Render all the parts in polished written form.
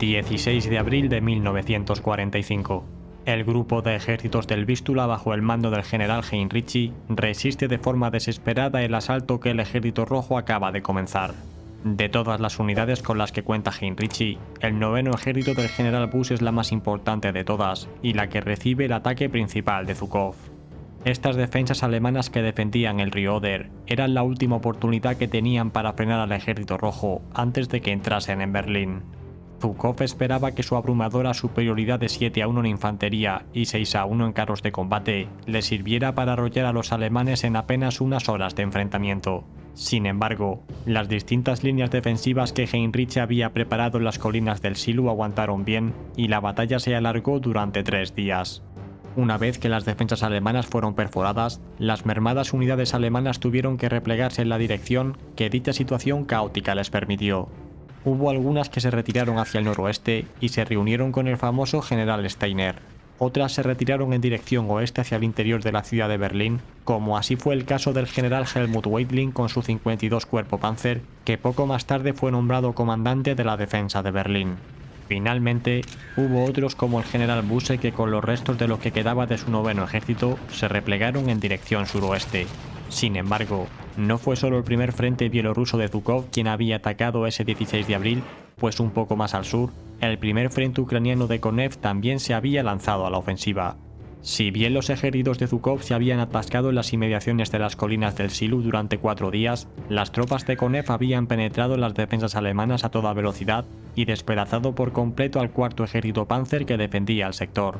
16 de abril de 1945. El grupo de ejércitos del Vístula bajo el mando del general Heinrici resiste de forma desesperada el asalto que el Ejército Rojo acaba de comenzar. De todas las unidades con las que cuenta Heinrici, el 9º ejército del general Busch es la más importante de todas y la que recibe el ataque principal de Zhukov. Estas defensas alemanas que defendían el río Oder eran la última oportunidad que tenían para frenar al Ejército Rojo antes de que entrasen en Berlín. Zhukov esperaba que su abrumadora superioridad de 7-1 en infantería y 6-1 en carros de combate le sirviera para arrollar a los alemanes en apenas unas horas de enfrentamiento. Sin embargo, las distintas líneas defensivas que Heinrich había preparado en las colinas del Silu aguantaron bien y la batalla se alargó durante 3 días. Una vez que las defensas alemanas fueron perforadas, las mermadas unidades alemanas tuvieron que replegarse en la dirección que dicha situación caótica les permitió. Hubo algunas que se retiraron hacia el noroeste y se reunieron con el famoso general Steiner. Otras se retiraron en dirección oeste hacia el interior de la ciudad de Berlín, como así fue el caso del general Helmut Weidling con su 52 Cuerpo Panzer, que poco más tarde fue nombrado comandante de la defensa de Berlín. Finalmente, hubo otros como el general Busse que con los restos de lo que quedaba de su 9º ejército se replegaron en dirección suroeste. Sin embargo, no fue solo el primer frente bielorruso de Zhukov quien había atacado ese 16 de abril, pues un poco más al sur, el primer frente ucraniano de Konev también se había lanzado a la ofensiva. Si bien los ejércitos de Zhukov se habían atascado en las inmediaciones de las colinas del Silu durante 4 días, las tropas de Konev habían penetrado en las defensas alemanas a toda velocidad y despedazado por completo al 4º ejército Panzer que defendía el sector.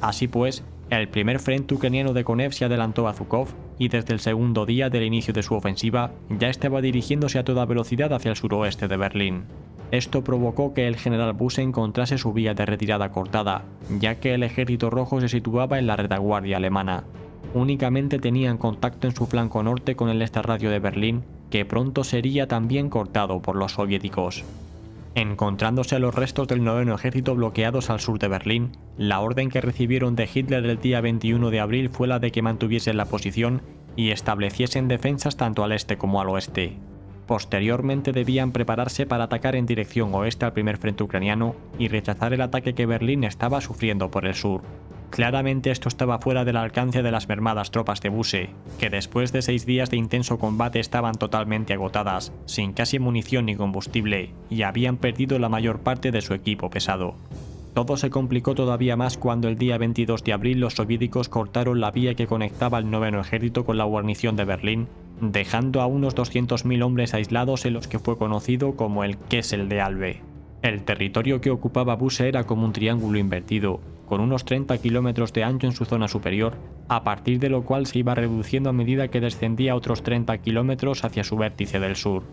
Así pues, el primer frente ucraniano de Konev se adelantó a Zhukov y desde el segundo día del inicio de su ofensiva ya estaba dirigiéndose a toda velocidad hacia el suroeste de Berlín. Esto provocó que el general Busse encontrase su vía de retirada cortada, ya que el Ejército Rojo se situaba en la retaguardia alemana. Únicamente tenían contacto en su flanco norte con el extrarradio de Berlín, que pronto sería también cortado por los soviéticos. Encontrándose los restos del 9º ejército bloqueados al sur de Berlín, la orden que recibieron de Hitler el día 21 de abril fue la de que mantuviesen la posición y estableciesen defensas tanto al este como al oeste. Posteriormente debían prepararse para atacar en dirección oeste al primer frente ucraniano y rechazar el ataque que Berlín estaba sufriendo por el sur. Claramente esto estaba fuera del alcance de las mermadas tropas de Busse, que después de 6 días de intenso combate estaban totalmente agotadas, sin casi munición ni combustible, y habían perdido la mayor parte de su equipo pesado. Todo se complicó todavía más cuando el día 22 de abril los soviéticos cortaron la vía que conectaba al 9º ejército con la guarnición de Berlín, dejando a unos 200.000 hombres aislados en los que fue conocido como el Kessel de Albe. El territorio que ocupaba Busse era como un triángulo invertido, con unos 30 kilómetros de ancho en su zona superior, a partir de lo cual se iba reduciendo a medida que descendía otros 30 kilómetros hacia su vértice del sur.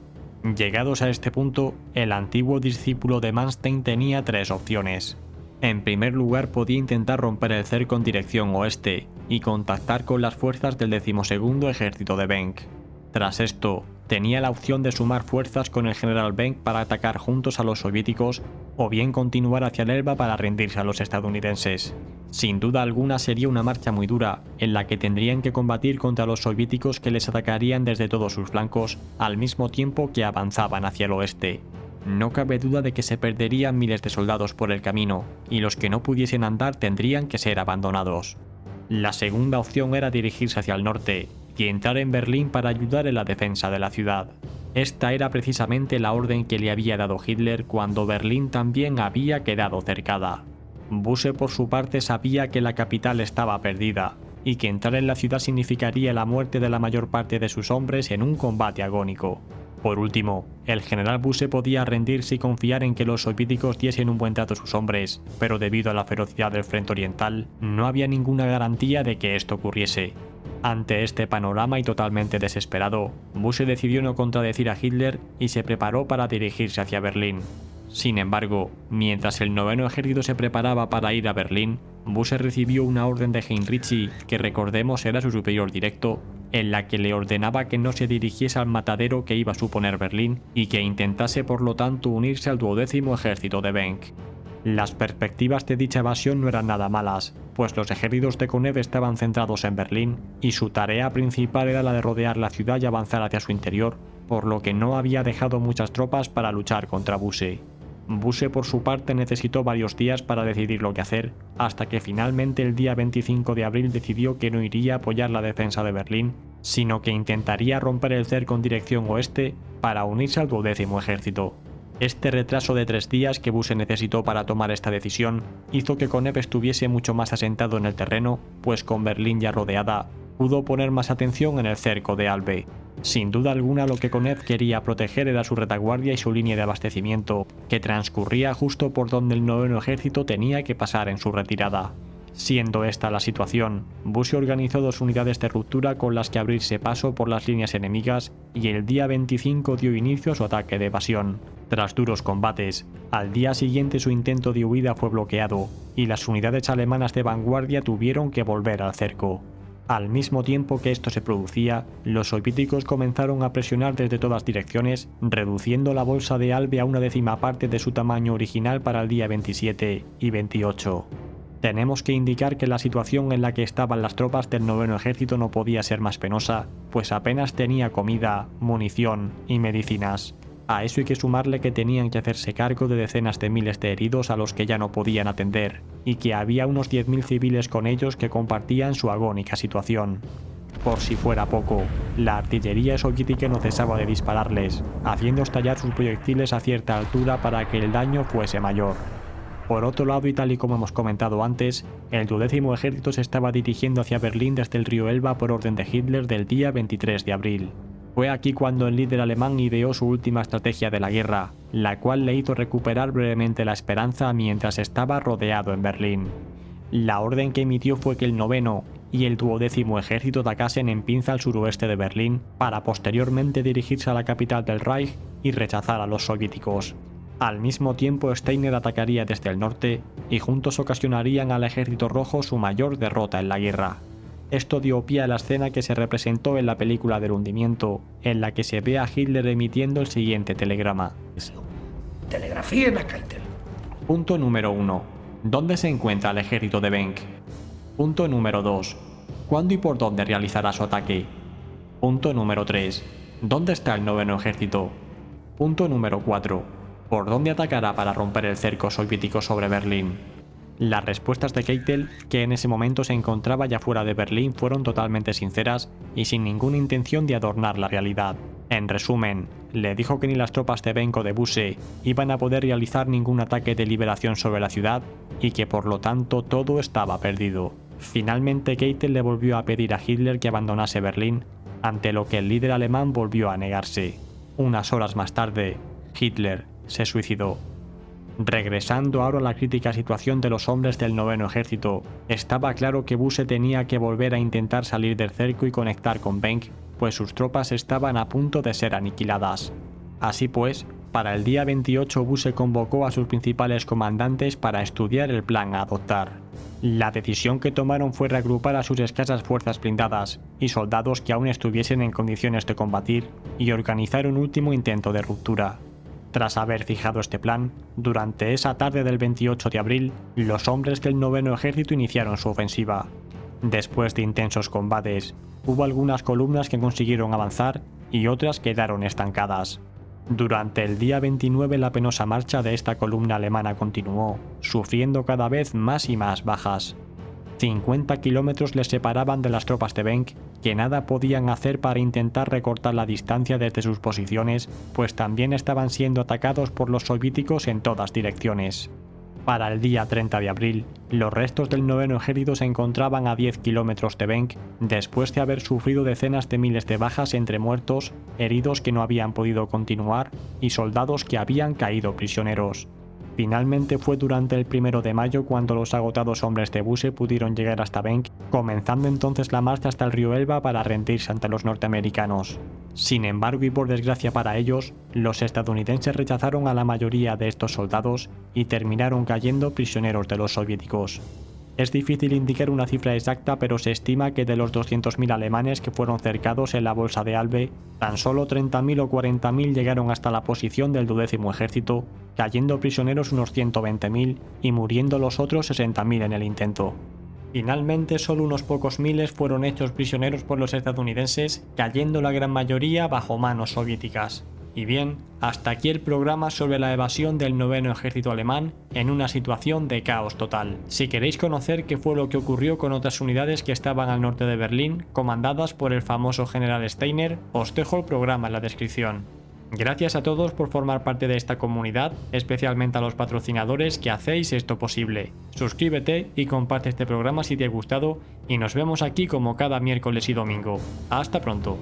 Llegados a este punto, el antiguo discípulo de Manstein tenía 3 opciones. En primer lugar, podía intentar romper el cerco en dirección oeste y contactar con las fuerzas del 12º ejército de Benck. Tras esto, tenía la opción de sumar fuerzas con el general Benck para atacar juntos a los soviéticos o bien continuar hacia el Elba para rendirse a los estadounidenses. Sin duda alguna sería una marcha muy dura, en la que tendrían que combatir contra los soviéticos que les atacarían desde todos sus flancos, al mismo tiempo que avanzaban hacia el oeste. No cabe duda de que se perderían miles de soldados por el camino, y los que no pudiesen andar tendrían que ser abandonados. La segunda opción era dirigirse hacia el norte y entrar en Berlín para ayudar en la defensa de la ciudad. Esta era precisamente la orden que le había dado Hitler cuando Berlín también había quedado cercada. Busse por su parte sabía que la capital estaba perdida y que entrar en la ciudad significaría la muerte de la mayor parte de sus hombres en un combate agónico. Por último, el general Busse podía rendirse y confiar en que los soviéticos diesen un buen trato a sus hombres, pero debido a la ferocidad del frente oriental, no había ninguna garantía de que esto ocurriese. Ante este panorama y totalmente desesperado, Busse decidió no contradecir a Hitler y se preparó para dirigirse hacia Berlín. Sin embargo, mientras el 9º ejército se preparaba para ir a Berlín, Busse recibió una orden de Heinrici, que recordemos era su superior directo, en la que le ordenaba que no se dirigiese al matadero que iba a suponer Berlín y que intentase por lo tanto unirse al 12º ejército de Benck. Las perspectivas de dicha evasión no eran nada malas, pues los ejércitos de Konev estaban centrados en Berlín y su tarea principal era la de rodear la ciudad y avanzar hacia su interior, por lo que no había dejado muchas tropas para luchar contra Busse. Buse por su parte necesitó varios días para decidir lo que hacer, hasta que finalmente el día 25 de abril decidió que no iría a apoyar la defensa de Berlín, sino que intentaría romper el cerco en dirección oeste para unirse al 12º ejército. Este retraso de 3 días que Buse necesitó para tomar esta decisión hizo que Konev estuviese mucho más asentado en el terreno, pues con Berlín ya rodeada, pudo poner más atención en el cerco de Albe. Sin duda alguna lo que Konev quería proteger era su retaguardia y su línea de abastecimiento, que transcurría justo por donde el 9º ejército tenía que pasar en su retirada. Siendo esta la situación, Buse organizó 2 unidades de ruptura con las que abrirse paso por las líneas enemigas y el día 25 dio inicio a su ataque de evasión. Tras duros combates, al día siguiente su intento de huida fue bloqueado y las unidades alemanas de vanguardia tuvieron que volver al cerco. Al mismo tiempo que esto se producía, los soviéticos comenzaron a presionar desde todas direcciones, reduciendo la bolsa de Albe a una 1/10 parte de su tamaño original para el día 27 y 28. Tenemos que indicar que la situación en la que estaban las tropas del 9º ejército no podía ser más penosa, pues apenas tenía comida, munición y medicinas. A eso hay que sumarle que tenían que hacerse cargo de decenas de miles de heridos a los que ya no podían atender, y que había unos 10.000 civiles con ellos que compartían su agónica situación. Por si fuera poco, la artillería soviética no cesaba de dispararles, haciendo estallar sus proyectiles a cierta altura para que el daño fuese mayor. Por otro lado, y tal y como hemos comentado antes, el 12º ejército se estaba dirigiendo hacia Berlín desde el río Elba por orden de Hitler del día 23 de abril. Fue aquí cuando el líder alemán ideó su última estrategia de la guerra, la cual le hizo recuperar brevemente la esperanza mientras estaba rodeado en Berlín. La orden que emitió fue que el 9º y el 12º ejército atacasen en pinza al suroeste de Berlín, para posteriormente dirigirse a la capital del Reich y rechazar a los soviéticos. Al mismo tiempo, Steiner atacaría desde el norte y juntos ocasionarían al ejército rojo su mayor derrota en la guerra. Esto dio pie a la escena que se representó en la película del hundimiento, en la que se ve a Hitler emitiendo el siguiente telegrama. Telegrafíen a Keitel. Punto número 1. ¿Dónde se encuentra el ejército de Benck? Punto número 2. ¿Cuándo y por dónde realizará su ataque? Punto número 3. ¿Dónde está el 9º ejército? Punto número 4. ¿Por dónde atacará para romper el cerco soviético sobre Berlín? Las respuestas de Keitel, que en ese momento se encontraba ya fuera de Berlín, fueron totalmente sinceras y sin ninguna intención de adornar la realidad. En resumen, le dijo que ni las tropas de Benck o de Buse iban a poder realizar ningún ataque de liberación sobre la ciudad y que por lo tanto todo estaba perdido. Finalmente Keitel le volvió a pedir a Hitler que abandonase Berlín, ante lo que el líder alemán volvió a negarse. Unas horas más tarde, Hitler se suicidó. Regresando ahora a la crítica situación de los hombres del 9º ejército, estaba claro que Buse tenía que volver a intentar salir del cerco y conectar con Benck, pues sus tropas estaban a punto de ser aniquiladas. Así pues, para el día 28 Buse convocó a sus principales comandantes para estudiar el plan a adoptar. La decisión que tomaron fue reagrupar a sus escasas fuerzas blindadas y soldados que aún estuviesen en condiciones de combatir y organizar un último intento de ruptura. Tras haber fijado este plan, durante esa tarde del 28 de abril, los hombres del 9º ejército iniciaron su ofensiva. Después de intensos combates, hubo algunas columnas que consiguieron avanzar y otras quedaron estancadas. Durante el día 29 la penosa marcha de esta columna alemana continuó, sufriendo cada vez más y más bajas. 50 kilómetros les separaban de las tropas de Benck, que nada podían hacer para intentar recortar la distancia desde sus posiciones, pues también estaban siendo atacados por los soviéticos en todas direcciones. Para el día 30 de abril, los restos del 9º ejército se encontraban a 10 kilómetros de Benck, después de haber sufrido decenas de miles de bajas entre muertos, heridos que no habían podido continuar y soldados que habían caído prisioneros. Finalmente fue durante el 1 de mayo cuando los agotados hombres de Buse pudieron llegar hasta Benck, comenzando entonces la marcha hasta el río Elba para rendirse ante los norteamericanos. Sin embargo, y por desgracia para ellos, los estadounidenses rechazaron a la mayoría de estos soldados y terminaron cayendo prisioneros de los soviéticos. Es difícil indicar una cifra exacta, pero se estima que de los 200.000 alemanes que fueron cercados en la bolsa de Albe, tan solo 30.000 o 40.000 llegaron hasta la posición del 12º ejército, cayendo prisioneros unos 120.000 y muriendo los otros 60.000 en el intento. Finalmente, solo unos pocos miles fueron hechos prisioneros por los estadounidenses, cayendo la gran mayoría bajo manos soviéticas. Y bien, hasta aquí el programa sobre la evasión del 9º ejército alemán en una situación de caos total. Si queréis conocer qué fue lo que ocurrió con otras unidades que estaban al norte de Berlín, comandadas por el famoso general Steiner, os dejo el programa en la descripción. Gracias a todos por formar parte de esta comunidad, especialmente a los patrocinadores que hacéis esto posible. Suscríbete y comparte este programa si te ha gustado y nos vemos aquí como cada miércoles y domingo. Hasta pronto.